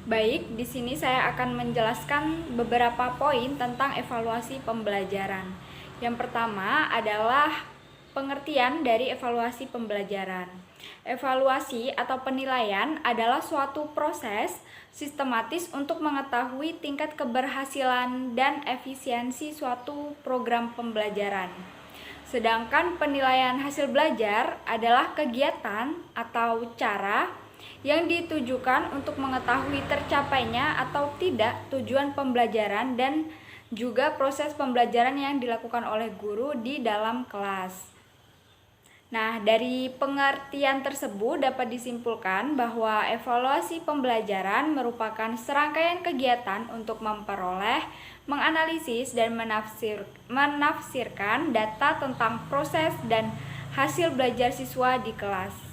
Baik, di sini saya akan menjelaskan beberapa poin tentang evaluasi pembelajaran. Yang pertama adalah pengertian dari evaluasi pembelajaran. Evaluasi atau penilaian adalah suatu proses sistematis untuk mengetahui tingkat keberhasilan dan efisiensi suatu program pembelajaran. Sedangkan penilaian hasil belajar adalah kegiatan atau cara yang ditujukan untuk mengetahui tercapainya atau tidak tujuan pembelajaran dan juga proses pembelajaran yang dilakukan oleh guru di dalam kelas. Nah, dari pengertian tersebut dapat disimpulkan bahwa evaluasi pembelajaran merupakan serangkaian kegiatan untuk memperoleh, menganalisis, dan menafsirkan data tentang proses dan hasil belajar siswa di kelas.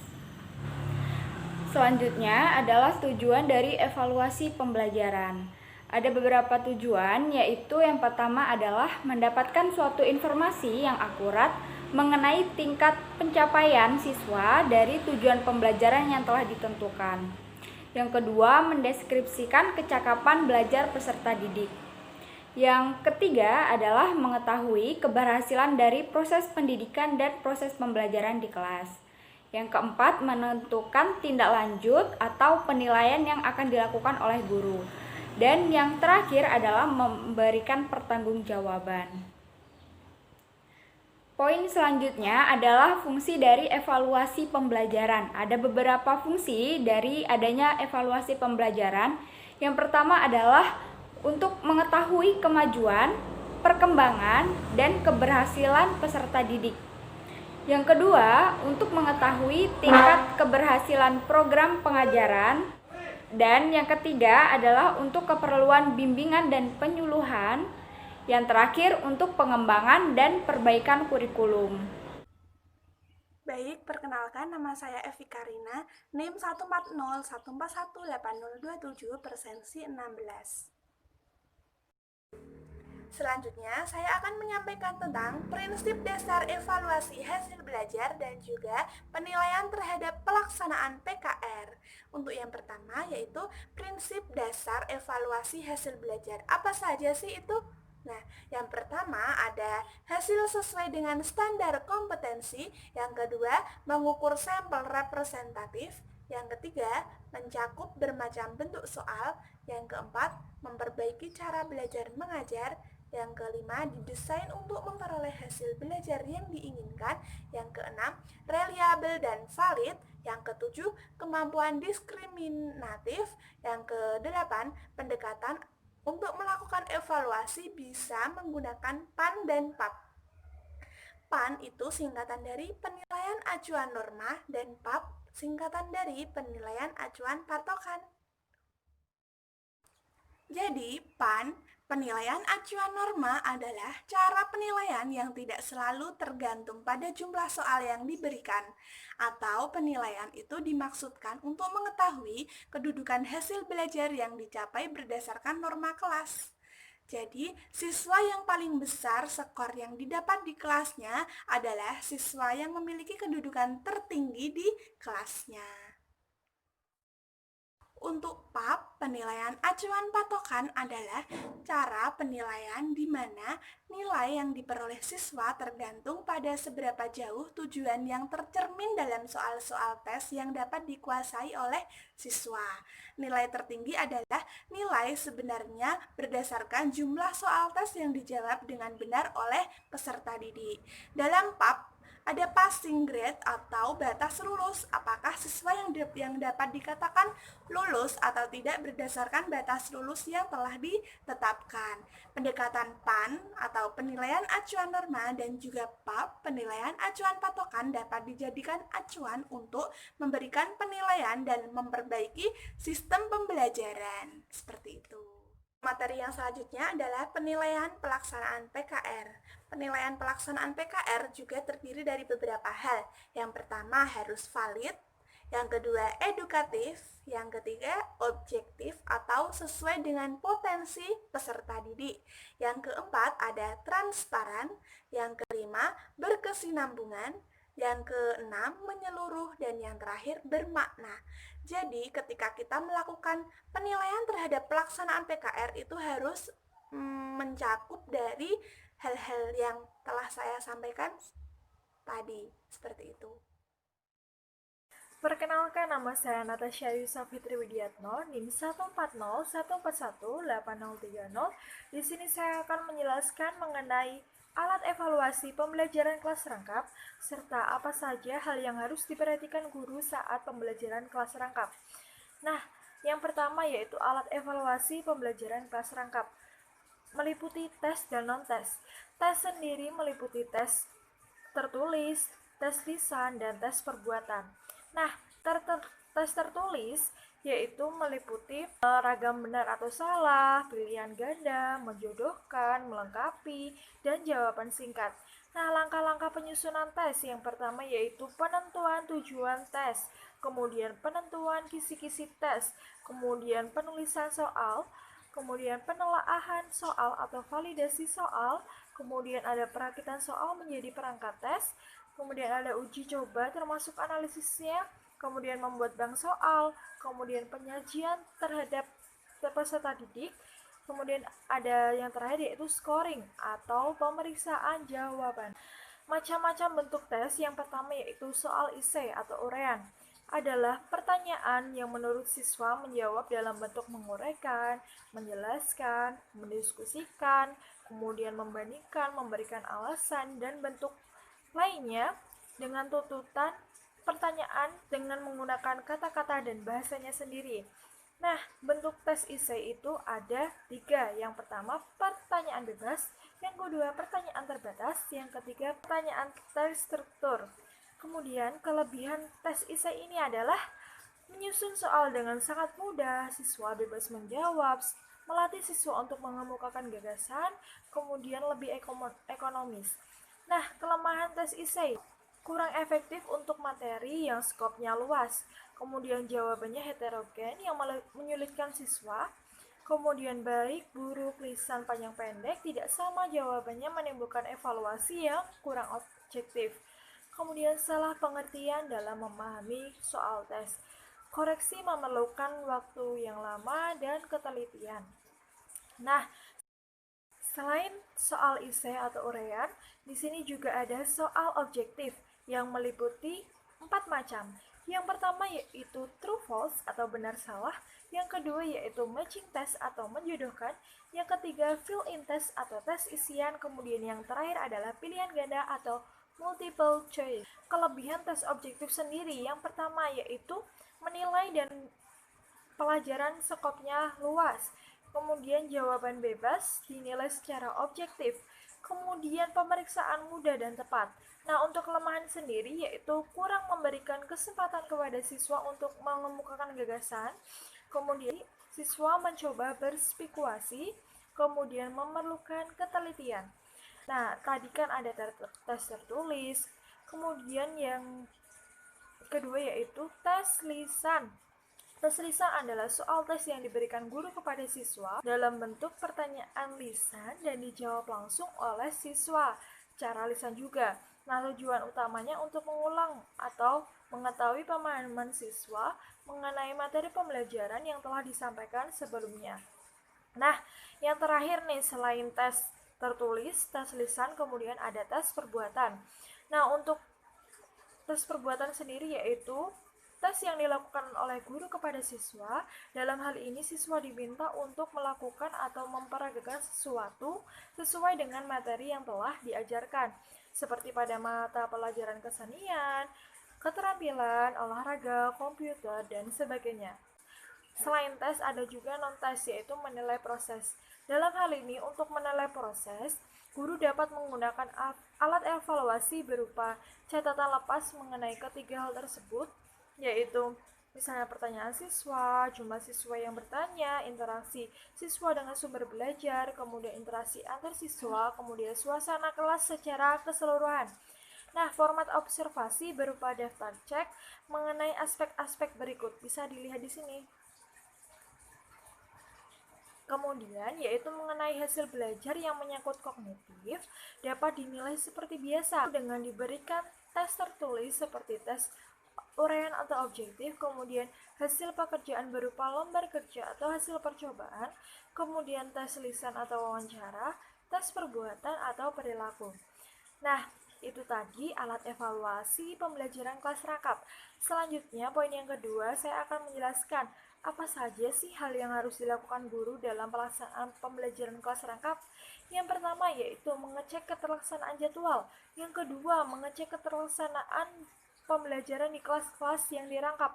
Selanjutnya adalah tujuan dari evaluasi pembelajaran. Ada beberapa tujuan, yaitu yang pertama adalah mendapatkan suatu informasi yang akurat mengenai tingkat pencapaian siswa dari tujuan pembelajaran yang telah ditentukan. Yang kedua, mendeskripsikan kecakapan belajar peserta didik. Yang ketiga adalah mengetahui keberhasilan dari proses pendidikan dan proses pembelajaran di kelas. Yang keempat, menentukan tindak lanjut atau penilaian yang akan dilakukan oleh guru. Dan yang terakhir adalah memberikan pertanggungjawaban. Poin selanjutnya adalah fungsi dari evaluasi pembelajaran. Ada beberapa fungsi dari adanya evaluasi pembelajaran. Yang pertama adalah untuk mengetahui kemajuan, perkembangan, dan keberhasilan peserta didik. Yang kedua, untuk mengetahui tingkat keberhasilan program pengajaran. Dan yang ketiga adalah untuk keperluan bimbingan dan penyuluhan. Yang terakhir, untuk pengembangan dan perbaikan kurikulum. Baik, perkenalkan nama saya Evi Karina, NIM 14014180227 persensi 16. Selanjutnya, saya akan menyampaikan tentang prinsip dasar evaluasi hasil belajar dan juga penilaian terhadap pelaksanaan PKR. Untuk yang pertama, yaitu prinsip dasar evaluasi hasil belajar. Apa saja sih itu? Nah, yang pertama ada hasil sesuai dengan standar kompetensi, yang kedua mengukur sampel representatif, yang ketiga mencakup bermacam bentuk soal, yang keempat memperbaiki cara belajar mengajar, yang kelima didesain untuk memperoleh hasil belajar yang diinginkan, yang keenam reliabel dan valid, yang ketujuh kemampuan diskriminatif, yang kedelapan pendekatan untuk melakukan evaluasi bisa menggunakan PAN dan PAP. PAN itu singkatan dari penilaian acuan norma dan PAP singkatan dari penilaian acuan patokan. Jadi, PAN, penilaian acuan norma adalah cara penilaian yang tidak selalu tergantung pada jumlah soal yang diberikan, atau penilaian itu dimaksudkan untuk mengetahui kedudukan hasil belajar yang dicapai berdasarkan norma kelas. Jadi, siswa yang paling besar skor yang didapat di kelasnya adalah siswa yang memiliki kedudukan tertinggi di kelasnya. Untuk PAP, penilaian acuan patokan adalah cara penilaian di mana nilai yang diperoleh siswa tergantung pada seberapa jauh tujuan yang tercermin dalam soal-soal tes yang dapat dikuasai oleh siswa. Nilai tertinggi adalah nilai sebenarnya berdasarkan jumlah soal tes yang dijawab dengan benar oleh peserta didik. Dalam PAP, ada passing grade atau batas lulus. Apakah siswa yang dapat dikatakan lulus atau tidak berdasarkan batas lulus yang telah ditetapkan. Pendekatan PAN atau penilaian acuan norma dan juga PAP, penilaian acuan patokan dapat dijadikan acuan untuk memberikan penilaian dan memperbaiki sistem pembelajaran. Seperti itu. Materi yang selanjutnya adalah penilaian pelaksanaan PKR. Penilaian pelaksanaan PKR juga terdiri dari beberapa hal. Yang pertama harus valid, yang kedua edukatif, yang ketiga objektif atau sesuai dengan potensi peserta didik. Yang keempat ada transparan, yang kelima berkesinambungan, Yang keenam, menyeluruh, dan yang terakhir, bermakna. Jadi, ketika kita melakukan penilaian terhadap pelaksanaan PKR itu harus mencakup dari hal-hal yang telah saya sampaikan tadi, seperti itu. Perkenalkan, nama saya Natasha Yusa Fitri Widiatno, NIM 14014018030. Di sini saya akan menjelaskan mengenai alat evaluasi pembelajaran kelas rangkap, serta apa saja hal yang harus diperhatikan guru saat pembelajaran kelas rangkap. Nah, yang pertama yaitu alat evaluasi pembelajaran kelas rangkap. Meliputi tes dan non-tes. Tes sendiri meliputi tes tertulis, tes lisan, dan tes perbuatan. Nah, tes tertulis yaitu meliputi ragam benar atau salah, pilihan ganda, menjodohkan, melengkapi, dan jawaban singkat. Nah, langkah-langkah penyusunan tes yang pertama yaitu penentuan tujuan tes, kemudian penentuan kisi-kisi tes, kemudian penulisan soal, kemudian penelaahan soal atau validasi soal, kemudian ada perakitan soal menjadi perangkat tes, kemudian ada uji coba termasuk analisisnya, kemudian membuat bank soal, kemudian penyajian terhadap peserta didik, kemudian ada yang terakhir yaitu scoring atau pemeriksaan jawaban. Macam-macam bentuk tes, yang pertama yaitu soal esai atau uraian. Adalah pertanyaan yang menurut siswa menjawab dalam bentuk menguraikan, menjelaskan, mendiskusikan, kemudian membandingkan, memberikan alasan, dan bentuk lainnya dengan tuntutan pertanyaan dengan menggunakan kata-kata dan bahasanya sendiri. Nah, bentuk tes esai itu ada 3. Yang pertama, pertanyaan bebas. Yang kedua, pertanyaan terbatas. Yang ketiga, pertanyaan terstruktur. Kemudian, kelebihan tes esai ini adalah menyusun soal dengan sangat mudah, siswa bebas menjawab, melatih siswa untuk mengemukakan gagasan, kemudian lebih ekonomis. Nah, kelemahan tes esai kurang efektif untuk materi yang skopnya luas, kemudian jawabannya heterogen yang menyulitkan siswa, kemudian baik, buruk, lisan, panjang pendek, tidak sama jawabannya menimbulkan evaluasi yang kurang objektif. Kemudian salah pengertian dalam memahami soal tes. Koreksi memerlukan waktu yang lama dan ketelitian. Nah, selain soal esai atau uraian, di sini juga ada soal objektif yang meliputi 4 macam. Yang pertama yaitu true false atau benar salah, yang kedua yaitu matching test atau menjodohkan, yang ketiga fill in test atau tes isian, kemudian yang terakhir adalah pilihan ganda atau multiple choice. Kelebihan tes objektif sendiri yang pertama yaitu menilai dan pelajaran skopnya luas. Kemudian jawaban bebas dinilai secara objektif. Kemudian pemeriksaan mudah dan tepat. Nah, untuk kelemahan sendiri yaitu kurang memberikan kesempatan kepada siswa untuk mengemukakan gagasan. Kemudian siswa mencoba berspekulasi, kemudian memerlukan ketelitian. Nah, tadi kan ada tes tertulis, kemudian yang kedua yaitu tes lisan. Tes lisan adalah soal tes yang diberikan guru kepada siswa dalam bentuk pertanyaan lisan dan dijawab langsung oleh siswa. Cara lisan juga. Nah, tujuan utamanya untuk mengulang atau mengetahui pemahaman siswa mengenai materi pembelajaran yang telah disampaikan sebelumnya. Nah, yang terakhir nih, selain tes tertulis, tes lisan, kemudian ada tes perbuatan. Nah, untuk tes perbuatan sendiri yaitu tes yang dilakukan oleh guru kepada siswa. Dalam hal ini siswa diminta untuk melakukan atau memperagakan sesuatu sesuai dengan materi yang telah diajarkan, seperti pada mata pelajaran kesenian, keterampilan, olahraga, komputer, dan sebagainya. Selain tes, ada juga non-tes, yaitu menilai proses. Dalam hal ini, untuk menilai proses, guru dapat menggunakan alat evaluasi berupa catatan lepas mengenai ketiga hal tersebut, yaitu misalnya pertanyaan siswa, jumlah siswa yang bertanya, interaksi siswa dengan sumber belajar, kemudian interaksi antar siswa, kemudian suasana kelas secara keseluruhan. Nah, format observasi berupa daftar cek mengenai aspek-aspek berikut. Bisa dilihat di sini. Kemudian, yaitu mengenai hasil belajar yang menyangkut kognitif dapat dinilai seperti biasa dengan diberikan tes tertulis seperti tes uraian atau objektif, kemudian hasil pekerjaan berupa lembar kerja atau hasil percobaan, kemudian tes lisan atau wawancara, tes perbuatan atau perilaku. Nah, itu tadi alat evaluasi pembelajaran kelas rangkap. Selanjutnya, poin yang kedua, saya akan menjelaskan apa saja sih hal yang harus dilakukan guru dalam pelaksanaan pembelajaran kelas rangkap. Yang pertama yaitu mengecek keterlaksanaan jadwal. Yang kedua, mengecek keterlaksanaan pembelajaran di kelas-kelas yang dirangkap.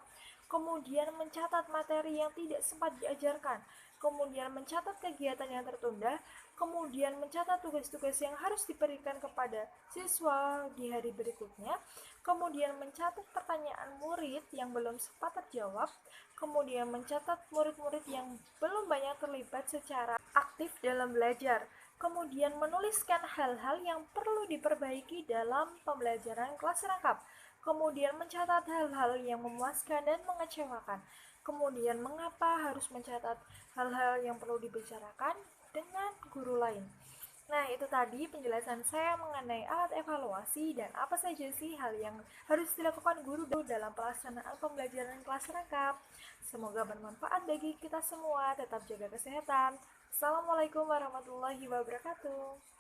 Kemudian mencatat materi yang tidak sempat diajarkan. Kemudian mencatat kegiatan yang tertunda, kemudian mencatat tugas-tugas yang harus diberikan kepada siswa di hari berikutnya, kemudian mencatat pertanyaan murid yang belum sempat terjawab, kemudian mencatat murid-murid yang belum banyak terlibat secara aktif dalam belajar, kemudian menuliskan hal-hal yang perlu diperbaiki dalam pembelajaran kelas rangkap, kemudian mencatat hal-hal yang memuaskan dan mengecewakan, kemudian mengapa harus mencatat hal-hal yang perlu dibicarakan dengan guru lain. Nah, itu tadi penjelasan saya mengenai alat evaluasi dan apa saja sih hal yang harus dilakukan guru dalam pelaksanaan pembelajaran kelas rangkap. Semoga bermanfaat bagi kita semua. Tetap jaga kesehatan. Assalamualaikum warahmatullahi wabarakatuh.